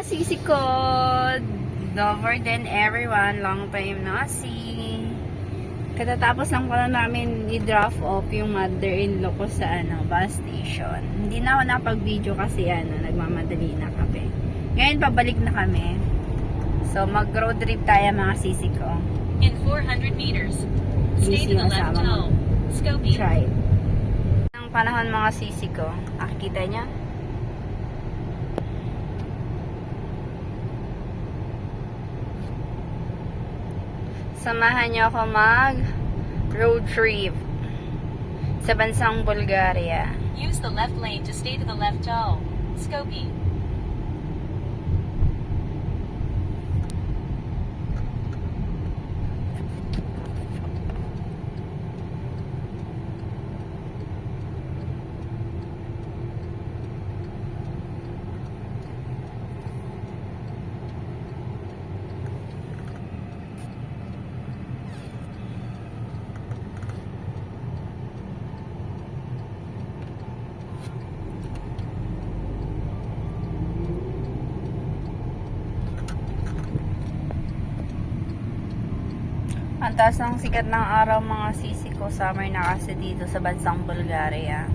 mga sisi ko. Lover than everyone. Long time no see. Katatapos lang pala namin i-drop off yung mother-in-law ko sa bus station. Hindi na ako nakapag-video kasi nagmamadali na kami. Ngayon pabalik na kami. So mag-road trip tayo mga sisi ko. In 400 meters, stay to the left toe. Scopy. Try. Ang panahon mga sisi ko. Nakikita niya? Samahan niyo ako mag road trip sa bansang Bulgaria. Use the left lane to stay to the left toe. Scopy. Ang taas ng sikat ng araw mga sisi ko. Summer na kasi dito sa bansang Bulgaria.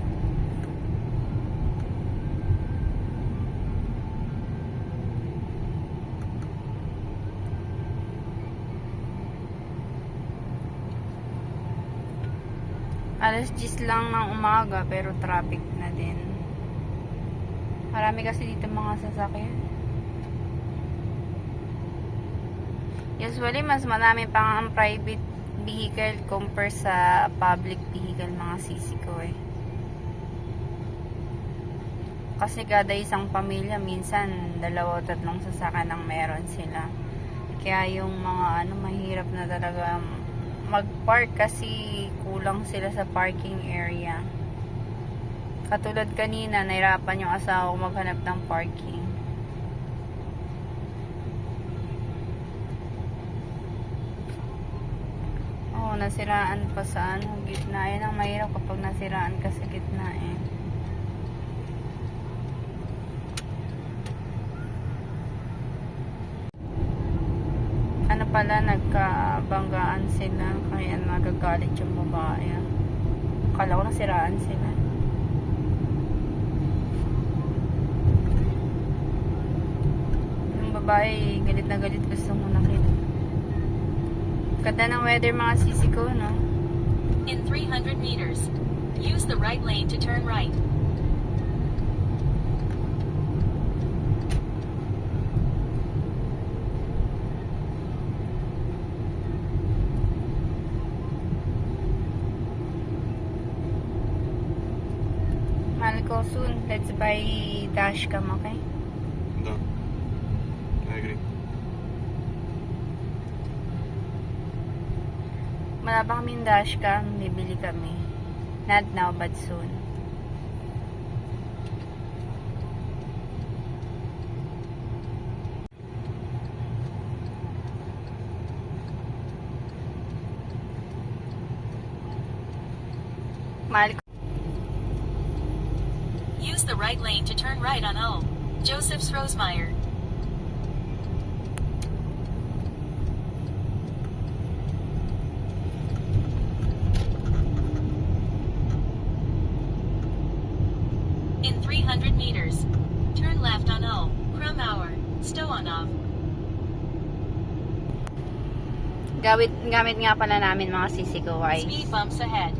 Alas 10 lang ng umaga pero traffic na din. Marami kasi dito mga sasakyan. Usually, mas marami pang ang private vehicle compare sa public vehicle mga sisi ko eh. Kasi kada isang pamilya, minsan, 2 o 3 sasakyan ang meron sila. Kaya yung mga mahirap na talaga mag-park kasi kulang sila sa parking area. Katulad kanina, nahirapan yung asawa ko maghanap ng parking. Nasiraan pa sa gitna. Yan ang mahirap kapag nasiraan ka sa gitna eh. Pala, nagkabanggaan sila kaya nagagalit yung babae. Akala ko nasiraan sila. Yung babae galit na galit, gusto mo nakita. Ganda ng weather mga sisi ko, no? In 300 meters, use the right lane to turn right. Mahal ko soon. Let's buy dashcam, okay? Да, I agree. Wala pa kaming dashcam, bibili kami. Not now, but soon. Mahal ko. Use the right lane to turn right on O. Joseph's Rosemeyer. In 300 meters, turn left on O. Krumauer. Stoyanov. Gamit nga pala namin mga sisi ko, guys. Speed bumps ahead.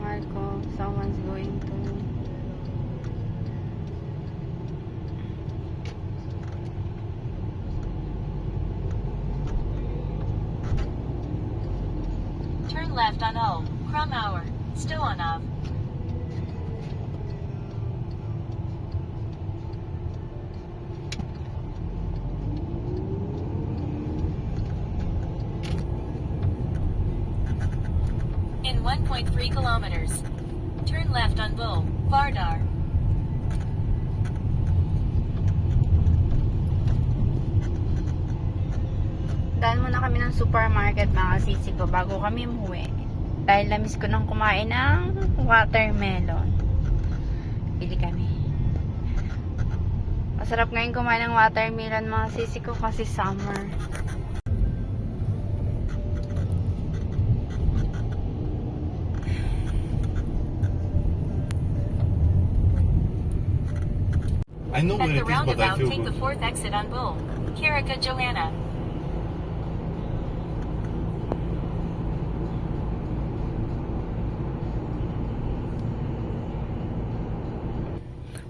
Mahal ko. Someone's going to... Turn left on O. Krumauer. Stoyanov. In 1.3 kilometers, turn left on Bull, Vardar. Dadaan muna kami ng supermarket mga sisi ko bago kami umuwi. Dahil namiss ko nang kumain ng watermelon. Pili kami. Masarap ngayon kumain ng watermelon mga sisi ko kasi summer. I know At where the it is, but I roundabout, feel take the good. 4th exit on Bull. Carica, Joanna.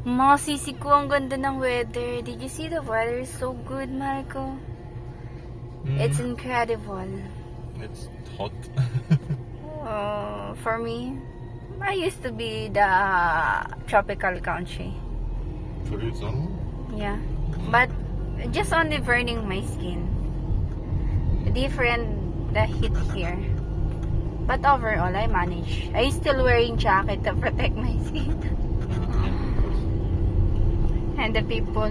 Mga sisi ko, ang ganda ng weather. Did you see the weather is so good, Marco? It's incredible. It's hot. For me, I used to be the tropical country. For you, it's normal. Yeah. But just only burning my skin. Different the heat here. But overall, I manage. I still wearing jacket to protect my skin. And the people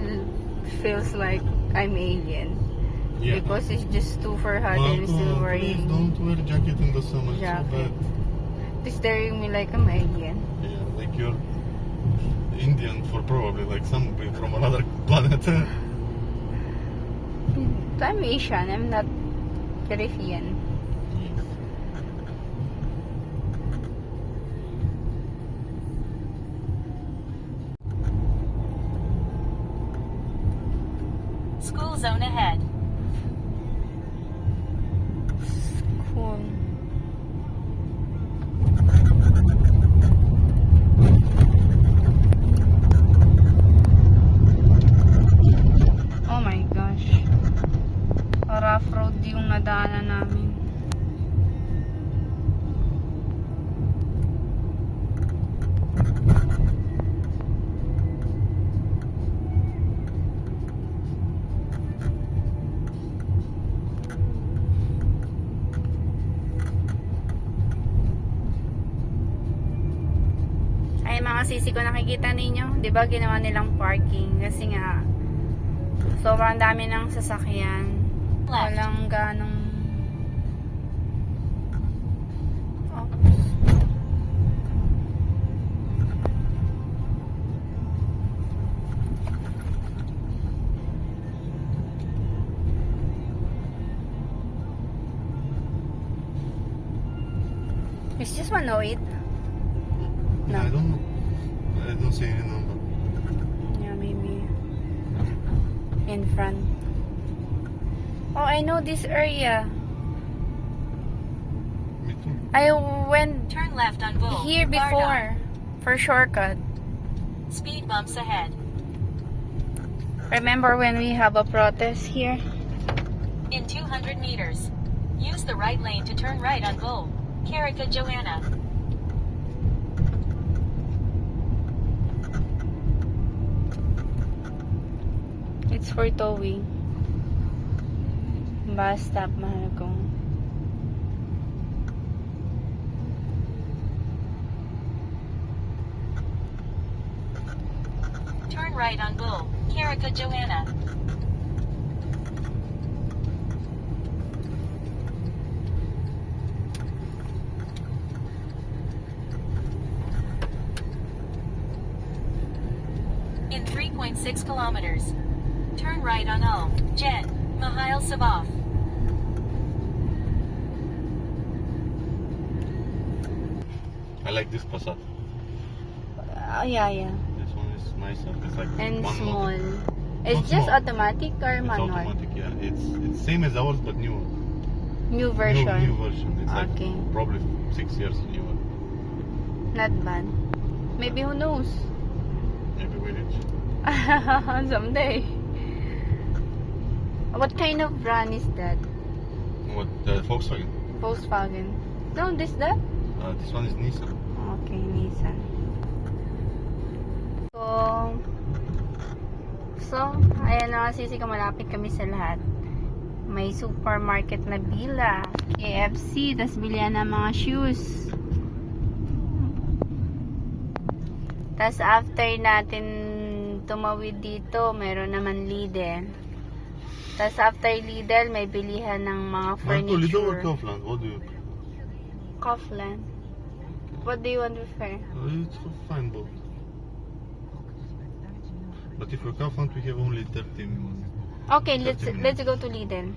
feels like I'm alien. Yeah. Because it's just too for hot and I'm still Please wearing don't wear jacket in the summer. It's so jacket. bad. They're staring me like I'm alien. Yeah, like you're Indian for probably like somebody from another planet. I'm Asian, I'm not Caribbean. School zone ahead. Cool. Oh my gosh. Rough road yung nadaanan namin. Ay mga sisi ko, nakikita ninyo, 'di ba ginawa nilang parking kasi nga sobrang dami ng sasakyan. Left. Walang ganong Oops. Is this 108? No. I don't know. I don't see any number. Yeah, maybe in front. Oh, I know this area. Me too. I went Turn left on Bull. here before for shortcut. Speed bumps ahead. Remember when we have a protest here? In 200 meters. Use the right lane to turn right on Bull. Carica, Joanna. It's for towing. Bus stop, mahal ko. Turn right on Bull. Carica, Joanna. In 3.6 kilometers. Turn right on Al. Jen. Mihail Sabov. I like this Passat. Yeah. This one is nicer. It's like And one small. model. It's Not just small. automatic or It's manual? automatic, yeah. It's same as ours, but newer. New version. New version. It's Okay. like probably 6 years newer. Not bad. Maybe who knows? Maybe we reach. Someday. What kind of brand is that? What? Volkswagen. Volkswagen. No, this that? This one is Nissan. Okay, Nissan. So, ayan na sisi ko, malapit kami sa lahat. May supermarket na Bila, KFC, tas bilihan ng mga shoes. Tas after natin tumawid dito, meron naman Lidl. Tapos after Lidl, may bilihan ng mga Marco, Lidl or furniture. Kaufland? What do you? Kaufland. What do you want to prefer? It's fine both. But if we're Kaufland, we have only 30 minutes. Okay, 30 let's minutes. go to Lidl.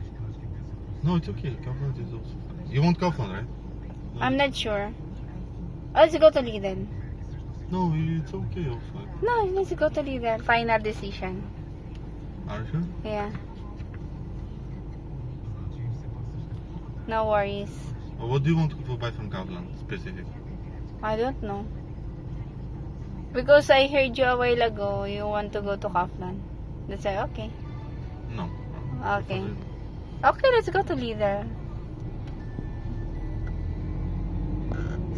No, it's okay. Kaufland is also fine. You want Kaufland, right? I'm not sure. Let's go to Lidl. No, it's okay also. No, let's go to Lidl. Final decision. Are you sure? Yeah. No worries. What do you want to buy from Kaufland specific? I don't know. Because I heard you a while ago, you want to go to Kaufland. That's why, okay. No. Okay. Okay, let's go to Lidl.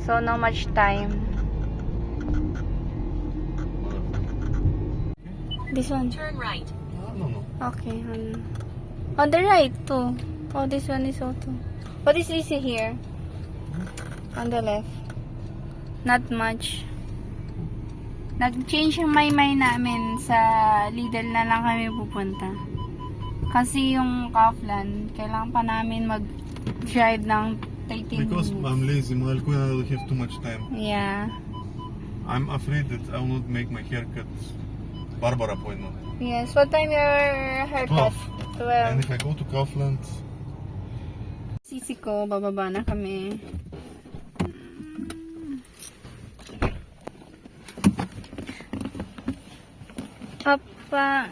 So, no much time. This one. Turn right. No. Okay. On the right, too. Oh, this one is auto. What is this here? On the left. Not much. Nag-change yung maymay namin sa Lidl na lang kami pupunta. Kasi yung Kaufland, kailangan pa namin mag-drive ng 13 Because minutes. I'm lazy, Malco, and I don't have too much time. Yeah. I'm afraid that I will not make my haircut barber appointment. Yes. What time your haircut? 12. And 12. if I go to Kaufland, Sisi ko, bababa na kami. Papa.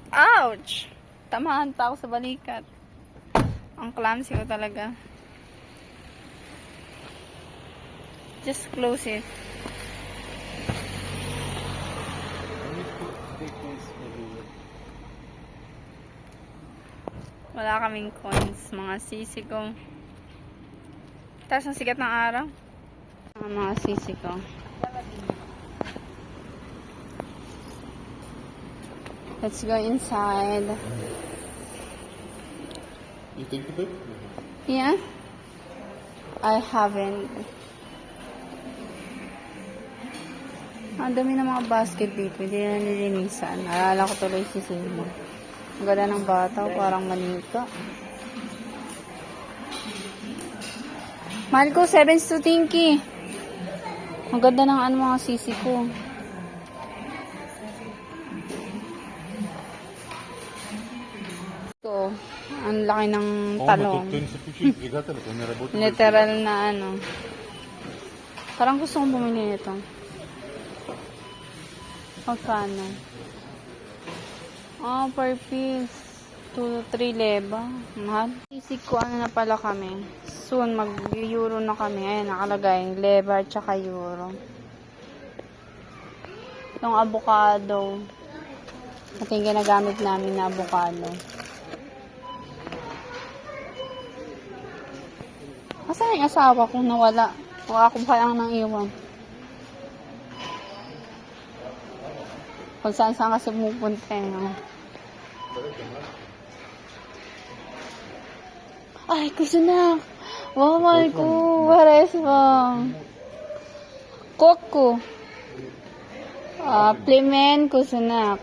Ouch! Tamahan pa ako sa balikat. Ang clumsy ko talaga. Just close it. Wala kaming coins, mga sisi ko. Taas ang sikat ng araw. Ang mga sisi ko. Let's go inside. you take the bag? Yeah? I haven't. Ang dami ng mga basket dito. Hindi na nilinisan. Alala ko tuloy si Simo. Ang ganda ng bata. Parang manika. Mahal ko, 7 to Tinky. Ang ganda ng ano mga sisi ko. So, ang laki ng talong. Literal na ano. Parang gusto kong bumili nito. Magkano? Per piece. 2 to 3 leba. Mahal. Isip ko ano na pala kami. Soon, mag-euro na kami. Ayan, nakalagay. Leba at saka euro. Yung avocado. Ito yung ginagamit namin na avocado. Asan yung asawa kung nawala? Wala akong palang nang iwan. Kung saan kasi pupunta eh. No? Ay, kusunak! Wawal ko! Wares mo! Koko! Plemen kusunak.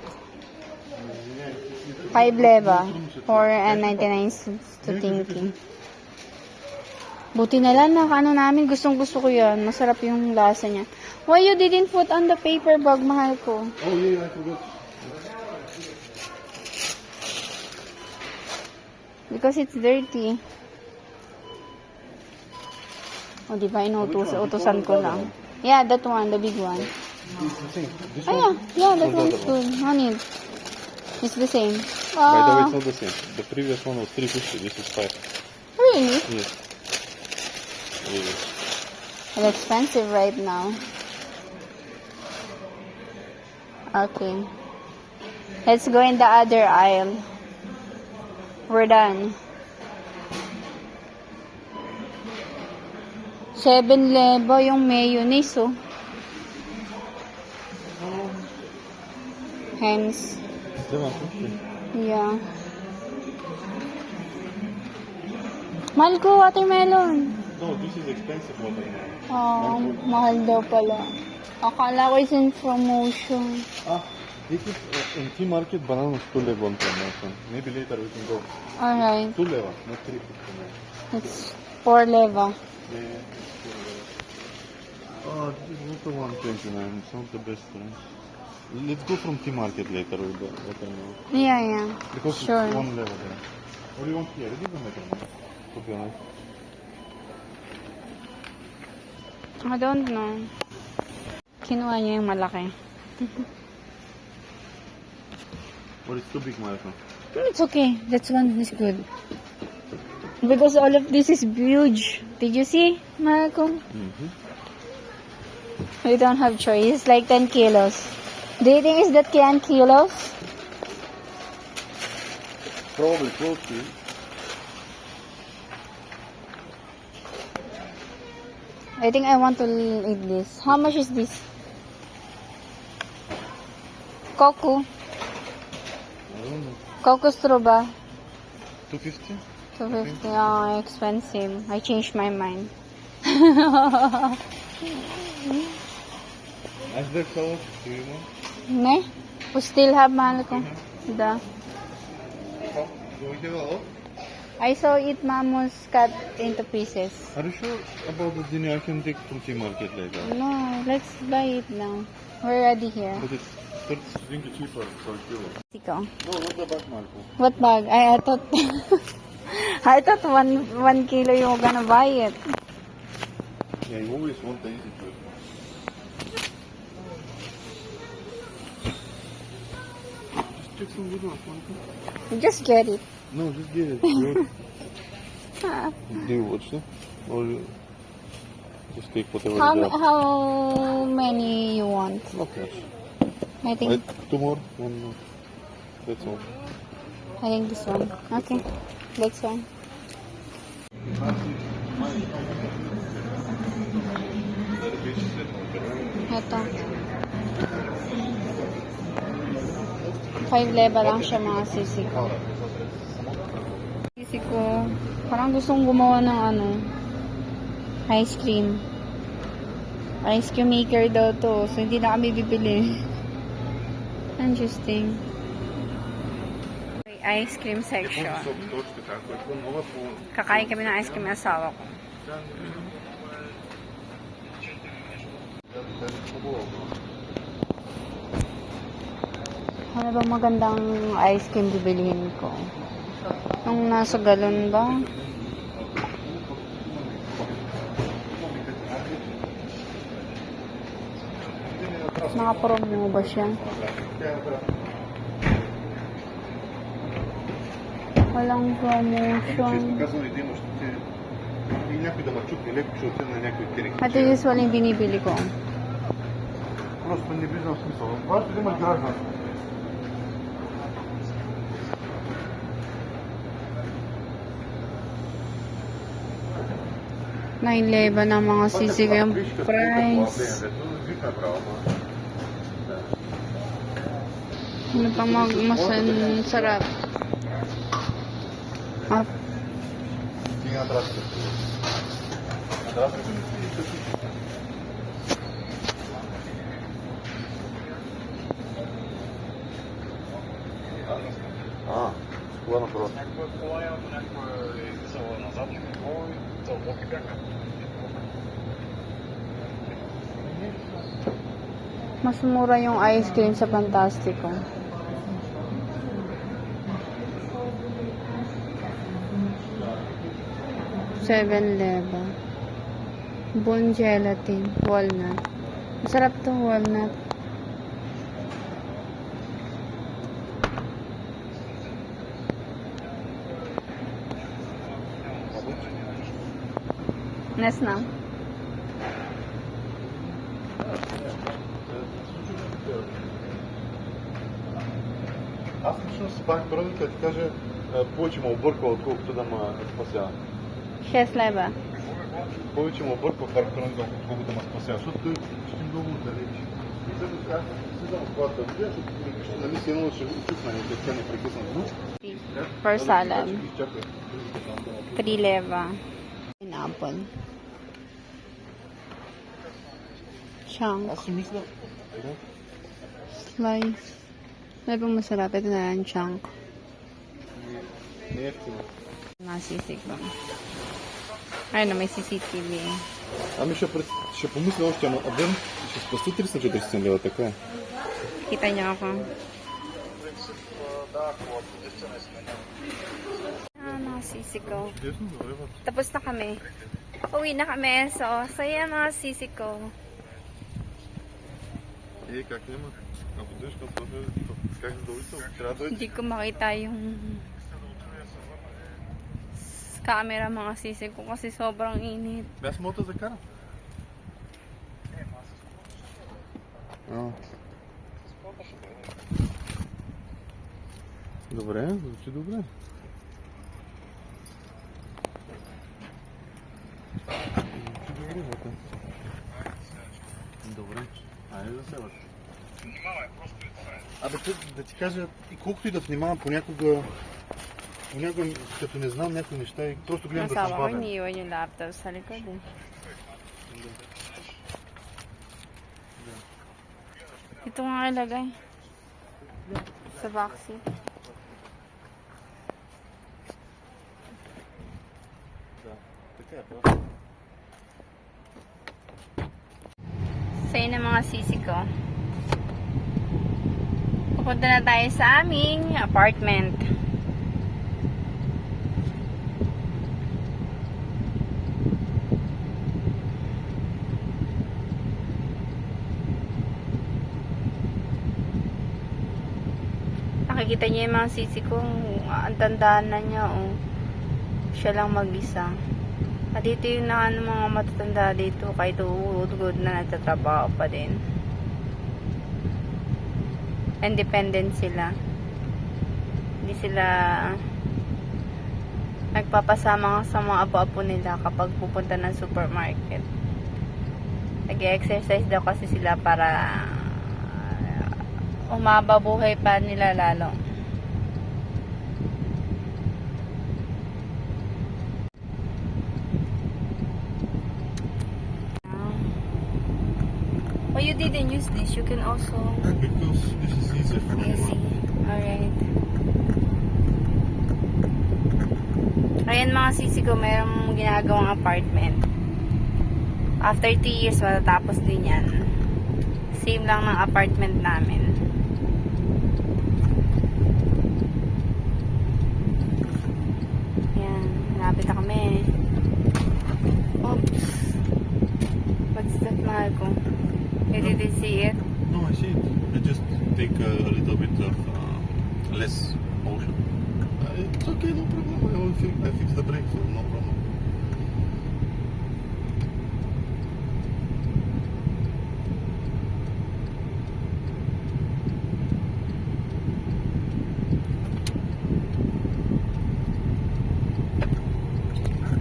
5 leva. 4.99 to Tinky. Buti na lang ano namin, gustong gusto ko yan. Masarap yung lasa niya. Why you didn't put on the paper bag, mahal ko? Oh yeah, I forgot. Because it's dirty. O, diba? Utusan ko lang. Yeah, that one, the big one. It's the same. This Yeah, that one's good. Honey, it's the same. By the way, it's not the same. The previous one was 350. This is 5. Really? Yes. Really. It's expensive right now. Okay. Let's go in the other aisle. We're done. 7 lebo yung mayonnaise, oh. Hence. Yeah. Mahal ko, watermelon. No, this is expensive watermelon. Mahal daw pala. Akala ko is in promotion. This is in tea market bananas 2 leva one promotion. Maybe later we can go. Alright. 2 leva, not 3. It's 4 leva. Yeah. Oh, this is also 129. It's not the best price. Let's go from tea market later with the better now. Yeah, yeah. Because Sure. it's 1 leva there. What do you want here? It doesn't matter now. To be honest. I don't know. Kinuha niya yung malaki. But it's too big, Malcolm. It's okay. That one is good. Because all of this is huge. Did you see, Malcolm? Mm-hmm. We don't have choice. It's like 10 kilos. Do you think is that 10 kilos? Probably close to it. I think I want to eat this. How much is this? Coco. I don't know. Coco straw ba? 250? 250. Oh, expensive. I changed my mind. Iceberg sauce, do you want? Ne? We still have Malcolm. Da. Oh, do we have a lot? I saw it Mamos cut into pieces. Are you sure about the dinner I can take from tea market later? No, let's buy it now. We're already here. But it's 30 cheaper for a kilo. Ikaw. No, not the back, Marco. What bag? I thought I thought one kilo you were gonna buy it. Yeah, you always want the easy food. Just take some good ones, Marco. Just get it. No, just get it. Do you watch it? Or you just take whatever How you got? how many you want? Not much. I think Wait, 2 more? 1 more. That's all. I think this one. Okay. Next one. Ito. 5 leva lang siya mga sisi ko. Sisi ko, parang gustong gumawa ng ano, ice cream. Ice cream maker daw to. So, hindi na kami bibili. Interesting. Ice cream section. Kakain kami ng ice cream ng asawa ko. Ano ba magandang ice cream bibilihin ko? Yung nasa galon ba? Naka-promo ba siya? Walang promotion. Ito usually yung binibili ko. Просто не виждам смисъл. Важно да имаш гражданство. Naileba ng mga sisig yung price. Ano pa masarap? Ah, Стига атрás. Атрás. Това напротив. mas mura yung ice cream sa Fantastico. $7. Bone gelatin, walnut. Masarap to, walnut. Nes na. Аз лично си бах първи, като ти кажа, повече ме обърква, отколкото да ме спасява. 6 лева. Повече ме обърква парк първи, отколкото да ме спасява, защото той ще им много далеч. И също сега слизам в колата, защото нали си едно ще чукна, не така непрекъснато. Per salad. Изчакай. 3 leva. Pineapple. Chunk. Аз си мисля, да, Slice. Ano bang masarap? Ito na lang chunk. Не ефтино. Насисик ba? Ay, may CCTV. Ами ще помисля още, ама Аден ще спасти 300-400 лева, така е. Kita niyo ako. Nasisik ko. Чудесно, добре, бе. Tapos na kami. Uwi na kami. So, saya mga sisi ko. Как няма? Ако дойдеш към София, как задължително? Трябва да дойдеш. Hindi ko makita yung camera mga sisi ko kasi sobrang init. Аз мога да закарам. Добре, звучи добре. Звучи добре, бата. Добре, айде да се бата. Абе, да ти кажа, и колкото и да внимавам понякога, като не знам някои неща и просто гледам да съм Nasama ko, бавен. iniiwan yung laptop sa likod eh. Ito nga ilagay. Sa vaccine. Да, така е просто. Sa'yo na mga sisi ko. Pupunta na tayo sa aming apartment. Nakikita niyo yung mga sisi ko. Ang tandaan na niya. Oh. Siya lang mag-isa. At dito yung mga matatanda dito. Kahit uud-good na nagtatrabaho pa din. Independent sila. Hindi sila nagpapasama sa mga apo-apo nila kapag pupunta ng supermarket. Nag-exercise daw kasi sila para umaba buhay pa nila lalo. Well, you didn't use this. You can also Because this is easier for me. easy. Alright. Ayan mga sisi ko, mayroong ginagawang apartment. After 3 years, matatapos din yan. Same lang ng apartment namin. Yan, malapit na kami. Oops. What's that, mahal ko? Did you see it? No, I see it. I just take a little bit of less motion. It's okay, no problem. I fix the brake, so no problem.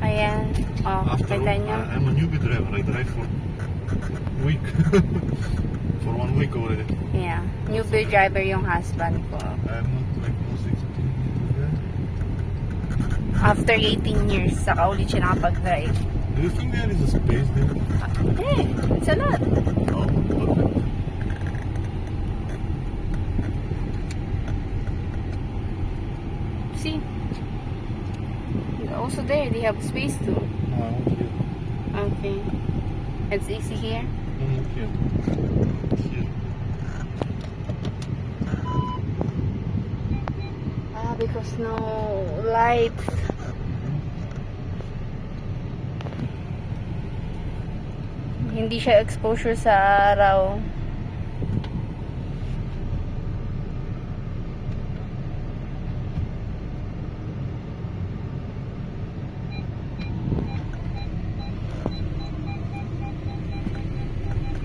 Ayan. Oh, After all, kita nyo. I'm a newbie driver. I drive for a week. For 1 week already. Yeah. Newbie driver yung husband ko. I'm not like most experienced. After 18 years, saka ulit siya nakapag-drive. Do you think there is a space there? Hey, it's a lot. No, perfect. See? Also there, they have space too. No, I want here. Okay. It's easy here. No, not here. Here. Because no light. Hindi siya exposure sa araw.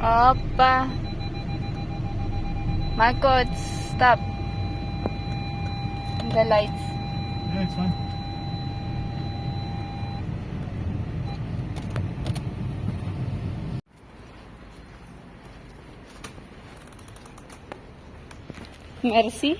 Opa. Marco, stop. The lights. Yeah, it's fine. Merci.